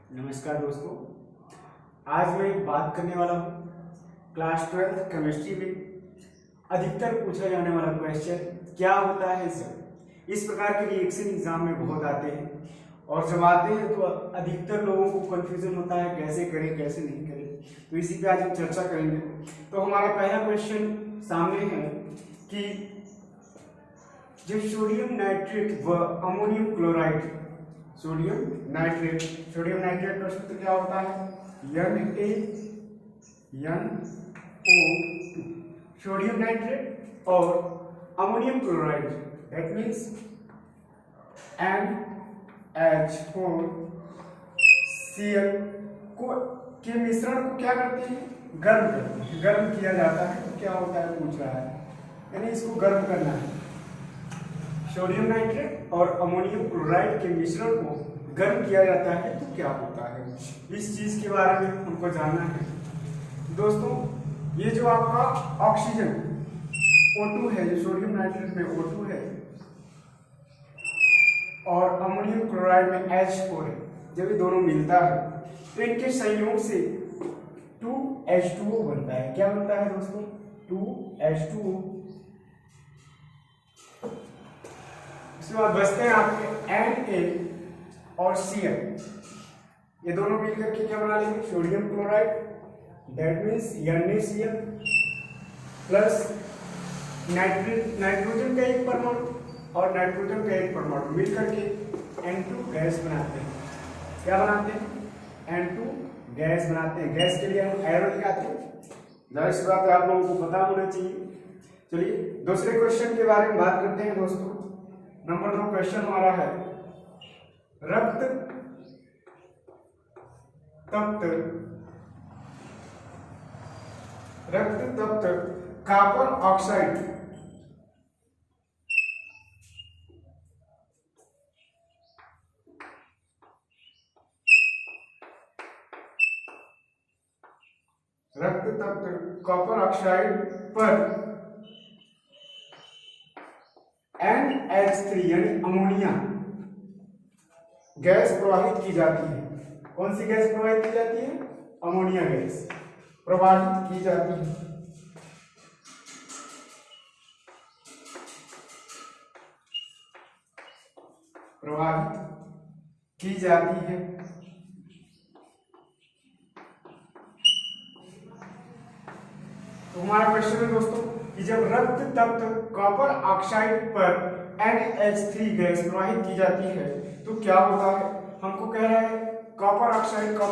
नमस्कार दोस्तों। आज मैं बात करने वाला हूँ क्लास 12 केमिस्ट्री में अधिकतर पूछा जाने वाला क्वेश्चन क्या होता है सर। इस प्रकार के रिएक्शन एग्जाम में बहुत आते हैं और जब आते हैं तो अधिकतर लोगों को कंफ्यूजन होता है कैसे करें कैसे नहीं करें। तो इसी पे आज हम चर्चा करेंगे। तो हमारा पहला क्वेश्चन सामने है कि जब सोडियम नाइट्रेट व अमोनियम क्लोराइड सोडियम नाइट्रेट का सूत्र क्या होता है NaNO2। सोडियम नाइट्रेट और ammonium chloride that means NH4Cl को के मिश्रण को क्या करते हैं, गर्म करते हैं। गर्म किया जाता है तो क्या होता है पूछ रहा है, यानी इसको गर्म करना है। सोडियम नाइट्रेट और अमोनियम क्लोराइड के मिश्रण को गर्म किया जाता है तो क्या होता है, इस चीज के बारे में हमको जानना है। दोस्तों ये जो आपका ऑक्सीजन O2 है, जो सोडियम नाइट्रेट में O2 है और अमोनियम क्लोराइड में H4 है, जब ये दोनों मिलता है तो इनके संयोग से 2H2O बनता है। क्या बनता है दोस्तों, 2H2O। इसके बाद बचते हैं आपके Na और Cl, ये दोनों मिलकर के क्या बना लेंगे, sodium chloride that means NaCl plus nitrogen का एक परमाणु और नाइट्रोजन का एक परमाणु मिलकर के N2 गैस बनाते हैं। क्या बनाते हैं, N2 गैस बनाते हैं। गैस के लिए हम एरो दिखाते हैं, जाहिर सी बात है आप लोगों को पता होना चाहिए। चलिए दूसरे क्वेश्चन के बारे में बात करते हैं दोस्तों। नंबर 2 क्वेश्चन हमारा है रक्त तप्त कॉपर ऑक्साइड पर NH3 यानी अमोनिया गैस प्रवाहित की जाती है। कौन सी गैस प्रवाहित की जाती है, अमोनिया गैस प्रवाहित की जाती है। तो हमारा क्वेश्चन है दोस्तों कि जब रक्त तप्त कॉपर ऑक्साइड पर NH3 गैस प्रवाहित की जाती है तो क्या होता है। हमको कह रहा है कॉपर ऑक्साइड का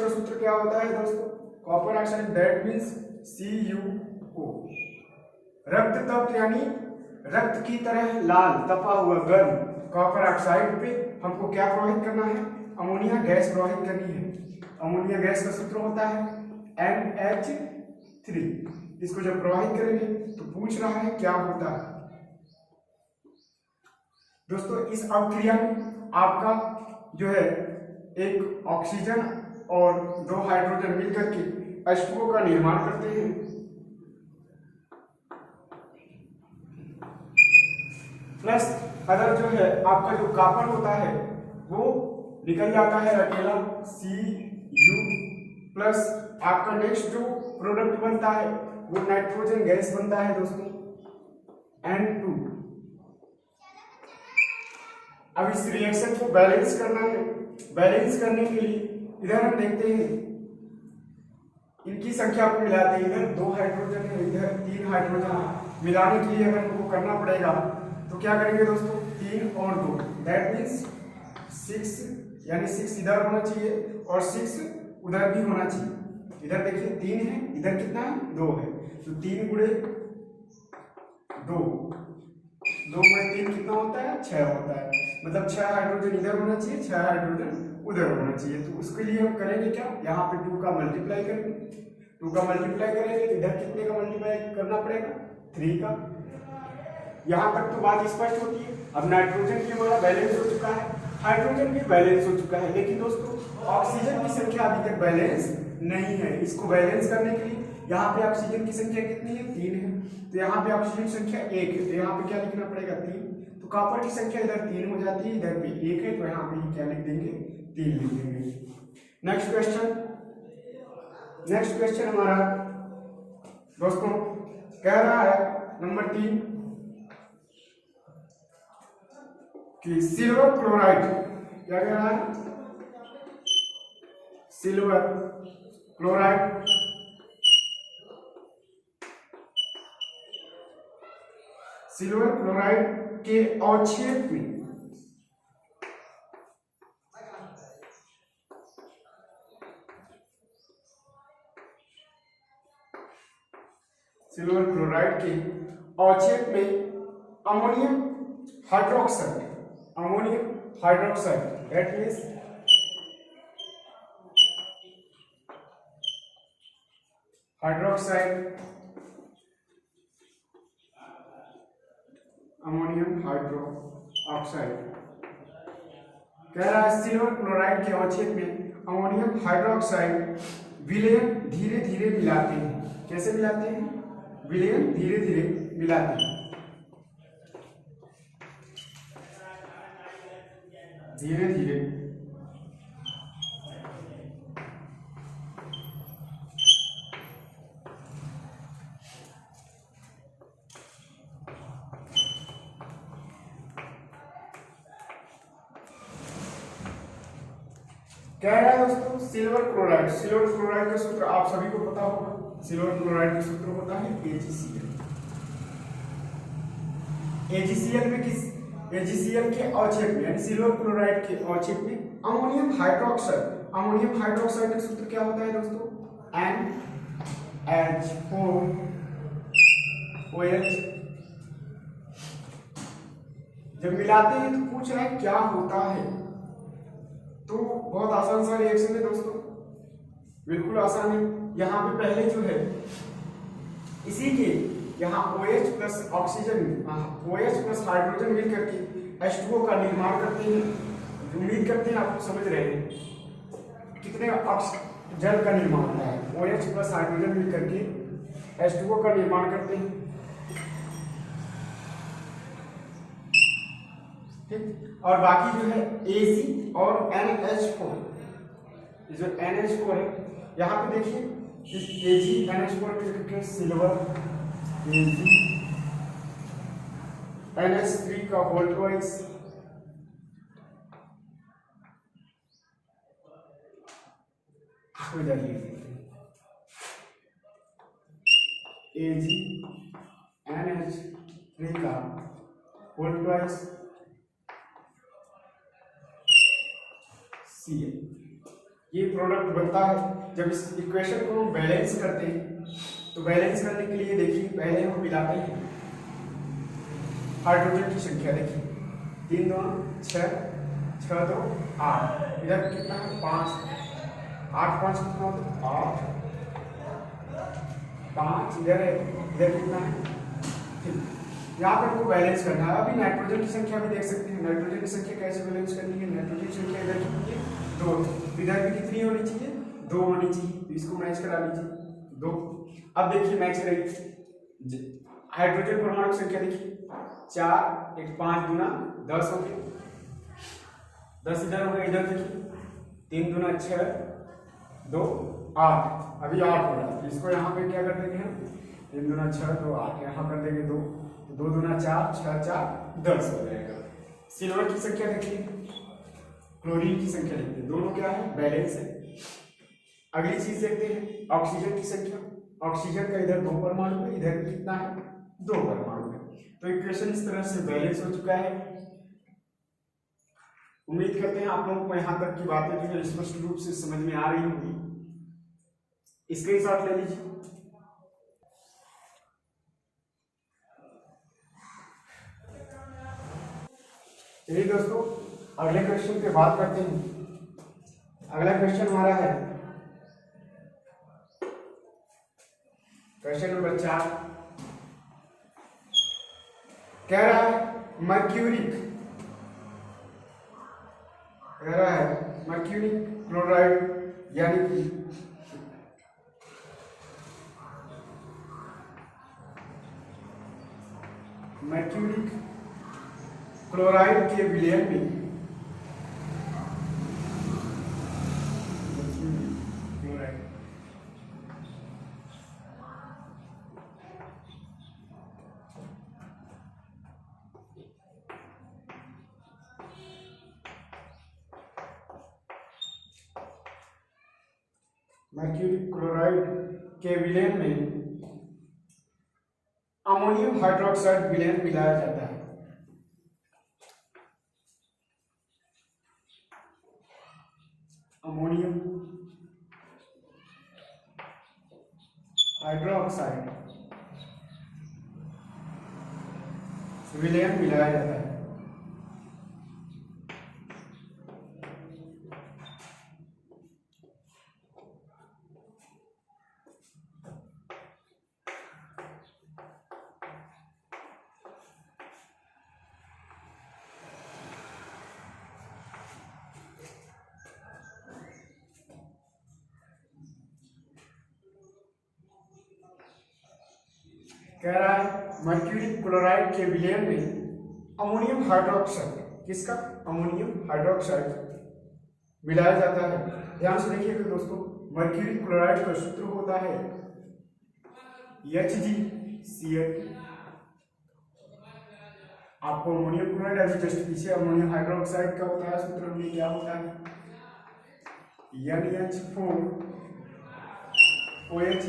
सूत्र क्या होता है दोस्तों, copper oxide that means CuO। रक्त तप्त यानी रक्त की तरह लाल तपा हुआ गर्म कॉपर ऑक्साइड पे हमको क्या प्रवाहित करना है, अमोनिया गैस प्रवाहित करनी है। अमोनिया गैस का सूत्र होता है NH3। इसको जब प्रवाहित करेंगे तो पूछ रहा है क्या होता है। दोस्तों इस अभिक्रिया में आपका जो है एक ऑक्सीजन और 2 हाइड्रोजन मिलकर के H2O का निर्माण करते हैं। प्लस अगर जो है आपका जो कॉपर होता है वो निकल जाता है अकेला Cu प्लस आपका नेक्स्ट जो प्रोडक्ट बनता है वो नाइट्रोजन गैस बनता है दोस्तों N2। अब इस रिएक्शन को बैलेंस करना है। बैलेंस करने के लिए इधर हम देखते हैं इनकी संख्या को मिलाते हैं, इधर 2 हाइड्रोजन है इधर 3 हाइड्रोजन है। मिलाने के लिए अगर हमको करना पड़ेगा तो क्या करेंगे दोस्तों, 3 और 2 दैट मीन्स 6, यानी 6 इधर होना चाहिए और 6 उधर भी होना चाहिए। इधर देखिए 3 है, इधर कितना है 2 है, तो 3 गुणे 2 गुणे 3 कितना होता है 6 होता है। मतलब 6 हाइड्रोजन इधर होना चाहिए, 6 हाइड्रोजन उधर होना चाहिए। तो उसके लिए हम करेंगे क्या, यहाँ पे 2 का मल्टीप्लाई करेंगे। 2 का मल्टीप्लाई करेंगे तो इधर कितने का मल्टीप्लाई करना पड़ेगा, 3 का। यहाँ तक तो बात स्पष्ट होती है। अब नाइट्रोजन भी हमारा बैलेंस हो चुका है, हाइड्रोजन भी बैलेंस हो चुका है, लेकिन दोस्तों ऑक्सीजन की संख्या अभी तक बैलेंस नहीं है। इसको बैलेंस करने के लिए यहाँ पे ऑक्सीजन की संख्या कितनी है, 3 है, तो यहाँ पे ऑक्सीजन संख्या 1 है, तो यहाँ पे क्या लिखना पड़ेगा 3। तो कॉपर की संख्या इधर 3 हो जाती है, इधर पे 1 है, तो यहाँ पे क्या लिख देंगे 3 लिख देंगे। नेक्स्ट क्वेश्चन हमारा दोस्तों कह रहा है नंबर 3 कि सिल्वर क्लोराइड, क्या कह रहा है, सिल्वर क्लोराइड के अवक्षेप में सिल्वर क्लोराइड के अवक्षेप में ammonium hydroxide that means ammonium hydroxide कह रहा है सिल्वर क्लोराइड के अवक्षेप में अमोनियम हाइड्रोक्साइड विलयन धीरे धीरे मिलाते हैं। कैसे मिलाते हैं? विलयन धीरे धीरे मिलाते हैं, धीरे धीरे क्या है दोस्तों? सिल्वर क्लोराइड का सूत्र आप सभी को पता होगा। सिल्वर क्लोराइड का सूत्र होता है AgCl। AgCl के अवक्षेप में यानी सिल्वर क्लोराइड के अवक्षेप में अमोनियम हाइड्रोक्साइड का सूत्र क्या होता है दोस्तों? NH4OH। जब मिलाते हैं तो पूछ रहा है क्या होता है, तो बहुत आसान सा रिएक्शन है दोस्तों, बिल्कुल आसान है। यहाँ पे पहले जो है इसी के यहाँ OH plus oxygen OH plus hydrogen मिल करके H2O का निर्माण करते हैं। उम्मीद करते हैं आप समझ रहे हैं कितने जल का निर्माण होता है। OH प्लस हाइड्रोजन मिल करके H2O का निर्माण करते हैं, ठीक। और बाकी जो है Ag और NH4, जो NH4 है यहाँ पे देखिए Ag NH4 के सिल्वर Ag NH3 का होल ट्वाइस हो जाइए Ag NH3 का होल ट्वाइस Cl। ये प्रोडक्ट बनता है जब इस इक्वेशन को हम बैलेंस करते हैं। तो बैलेंस करने के लिए देखिए पहले हम मिलाते हैं हाइड्रोजन की संख्या। देखिए 3 2 6 6 2 8, इधर कितना है 5, 8 5 कितना होता है 8 5, इधर है, इधर कितना है, ठीक। यहाँ पर हमको बैलेंस करना है। अभी नाइट्रोजन की संख्या भी देख सकते हैं। नाइट्रोजन की संख्या कैसे बैलेंस करनी है? नाइट्रोजन की संख्या इधर कितनी है 2, इधर भी कितनी होनी चाहिए 2 होनी चाहिए। इसको मैच करा लीजिए 2। अब देखिए मैच करेंगे हाइड्रोजन परमाणु की संख्या। देखिए 4 1 5 दूना 10 हो गया, 10 इधर हो गया, इधर देखिए 3 दूना 6 2 8, अभी 8 हो रहा है। इसको यहाँ पे क्या कर देंगे हम 3 दूना 6 2 8, यहाँ कर देंगे 2 2 दूना 4 6 4 10 हो जाएगा। सिल्वर की संख्या देखिए, क्लोरीन की संख्या देखते हैं, दोनों क्या है बैलेंस है। अगली चीज देखते हैं ऑक्सीजन की संख्या। ऑक्सीजन का इधर 2 परमाणु है, इधर कितना है 2 परमाणु है। तो इक्वेशन इस तरह से बैलेंस हो चुका है। उम्मीद करते हैं आप लोगों को यहाँ तक की बातें जो है स्पष्ट रूप से समझ में आ रही होंगी। स्क्रीनशॉट ले लीजिए। चलिए दोस्तों अगले क्वेश्चन पे बात करते हैं। अगला क्वेश्चन हमारा है क्वेश्चन नंबर 4। कह रहा है मर्क्यूरिक क्लोराइड यानी कि मर्क्यूरिक क्लोराइड के विलयन में मर्क्यूरी क्लोराइड के विलयन में अमोनियम हाइड्रोक्साइड विलयन मिलाया जाता है। अमोनियम हाइड्रोक्साइड विलयन मिलाया जाता है। कह रहा है मर्क्यूरी क्लोराइड के विलयन में अमोनियम हाइड्रोक्साइड, किसका? अमोनियम हाइड्रोक्साइड मिलाया जाता है। ध्यान से देखिएगा दोस्तों, मर्क्यूरी क्लोराइड का सूत्र होता है HgCl। आपको अमोनियम क्लोराइड अभी जस्ट पीछे अमोनियम हाइड्रोक्साइड का होता है सूत्र, में क्या होता है NH4OH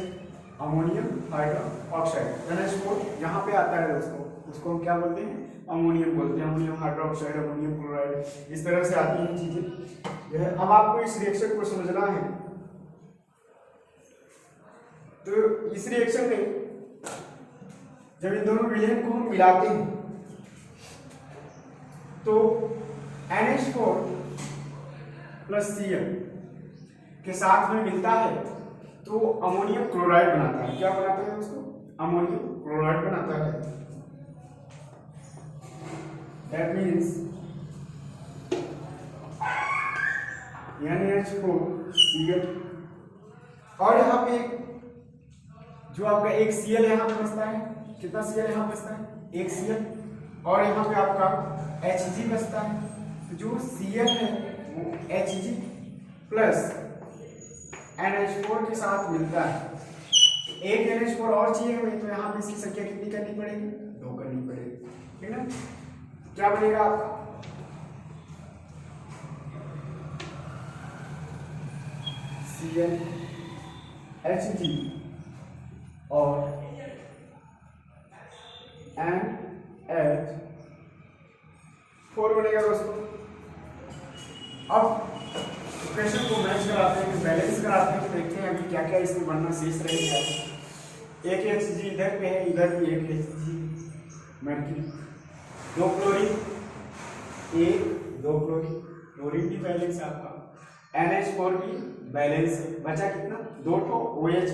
अमोनियम हाइड्रोक्साइड। NH4 यहाँ पे आता है दोस्तों, उसको हम क्या बोलते हैं? अमोनियम बोलते हैं। अमोनियम हाइड्रोक्साइड, अमोनियम क्लोराइड, इस तरह से आती हैं चीजें। यह अब आपको इस रिएक्शन को समझना है। तो इस रिएक्शन में जब इन दोनों विलयन को हम मिलाते हैं तो NH4 प्लस Cl के साथ में मिलता है तो अमोनियम क्लोराइड बनाता है। क्या बनाता है दोस्तों? अमोनियम क्लोराइड बनाता है। That means NH4Cl। और यहाँ पे जो आपका एक Cl यहाँ पे बचता है, कितना Cl यहाँ बचता है? एक Cl। और यहाँ पे आपका Hg बचता है। तो जो Cl है वो Hg प्लस NH4 के साथ मिलता है। एक NH4 और चाहिए हमें, तो यहाँ पे इसकी संख्या कितनी करनी पड़ेगी? 2 करनी पड़ेगी, ठीक है ना? क्या बनेगा आपका? Cl Hg और NH4 बनेगा दोस्तों। अब इक्वेशन को मैच कराते हैं, बैलेंस कराते हैं, तो देखते हैं अभी क्या क्या इसमें बनना शेष रहेगा। एक Hg इधर पे है, इधर भी एक Hg mercury, 2 chlorine, 2 chlorine, chlorine भी बैलेंस है आपका, NH4 भी बैलेंस है। बचा कितना? 2 ठो OH।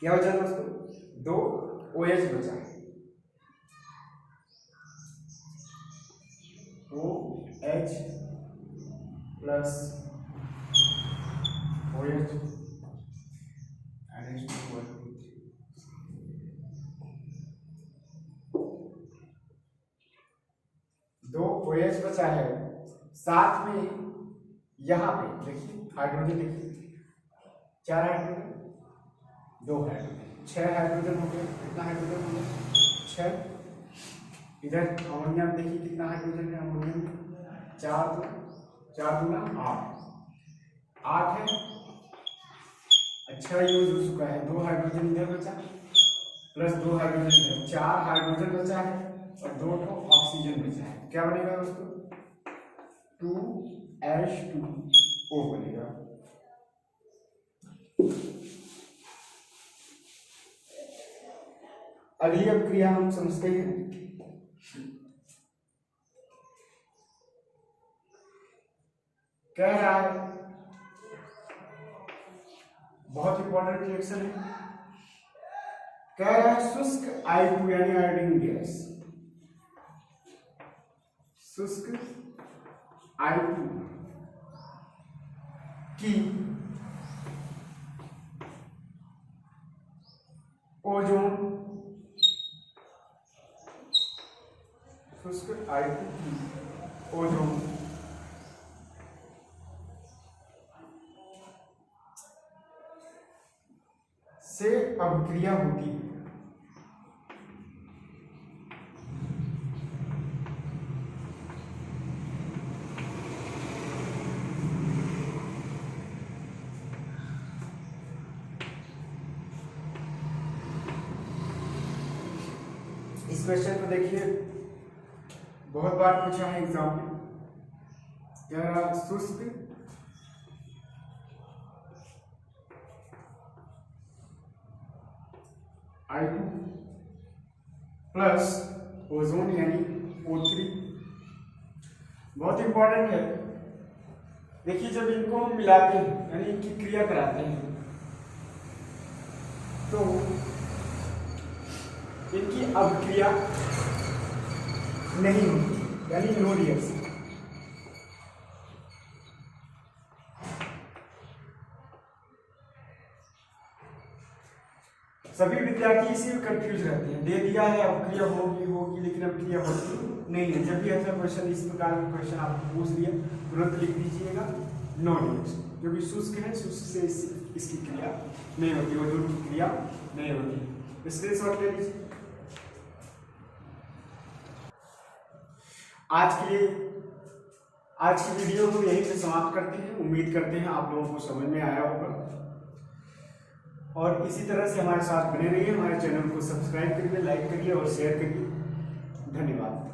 क्या बचा दोस्तों? 2 OH बचा है। OH plus OH NH2 2 OH बचा है। साथ में यहाँ पे देखिए हाइड्रोजन, देखिए 4 हाइड्रोजन, 2 हाइड्रोजन, 6 हाइड्रोजन हो गए। कितना हाइड्रोजन हो गया? 6। इधर अमोनियम देखिए कितना हाइड्रोजन है? अमोनियम 4 दूना 8 है। अच्छा यूज हो चुका है। 2 हाइड्रोजन इधर बचा प्लस 2 हाइड्रोजन इधर, 4 हाइड्रोजन बचा है और 2 ऑक्सीजन बचा है। क्या बनेगा दोस्तों? 2H2O बनेगा। अगली अभिक्रिया हम समझते हैं। कह रहा है बहुत इंपॉर्टेंट रिएक्शन है। कह रहा है शुष्क I2 यानी आयोडीन गैस, शुष्क I2 की ओजोन, शुष्क I2 की ओजोन से अभिक्रिया होती है। क्वेश्चन को देखिए, बहुत बार पूछा है एग्जाम में। क्या शुष्क I2 प्लस ओजोन यानी O3, बहुत इंपॉर्टेंट है। देखिए जब इनको हम मिलाते हैं यानी इनकी क्रिया कराते हैं तो इनकी अभिक्रिया नहीं होती यानी नो रिएक्शन। सभी विद्यार्थी इसी में कंफ्यूज रहते हैं, दे दिया है अभिक्रिया होगी लेकिन अभिक्रिया होती नहीं है। जब भी ऐसा क्वेश्चन इस प्रकार का क्वेश्चन आपको पूछ लिया तुरंत लिख दीजिएगा नो रिएक्शन, क्योंकि शुष्क है, शुष्क से इसकी क्रिया नहीं होती, ओजोन की क्रिया नहीं होती। स्क्रीनशॉट ले लीजिए। आज की वीडियो को यहीं पे समाप्त करते हैं। उम्मीद करते हैं आप लोगों को समझ में आया होगा, और इसी तरह से हमारे साथ बने रहिए। हमारे चैनल को सब्सक्राइब करिए, लाइक करिए और शेयर करिए। धन्यवाद।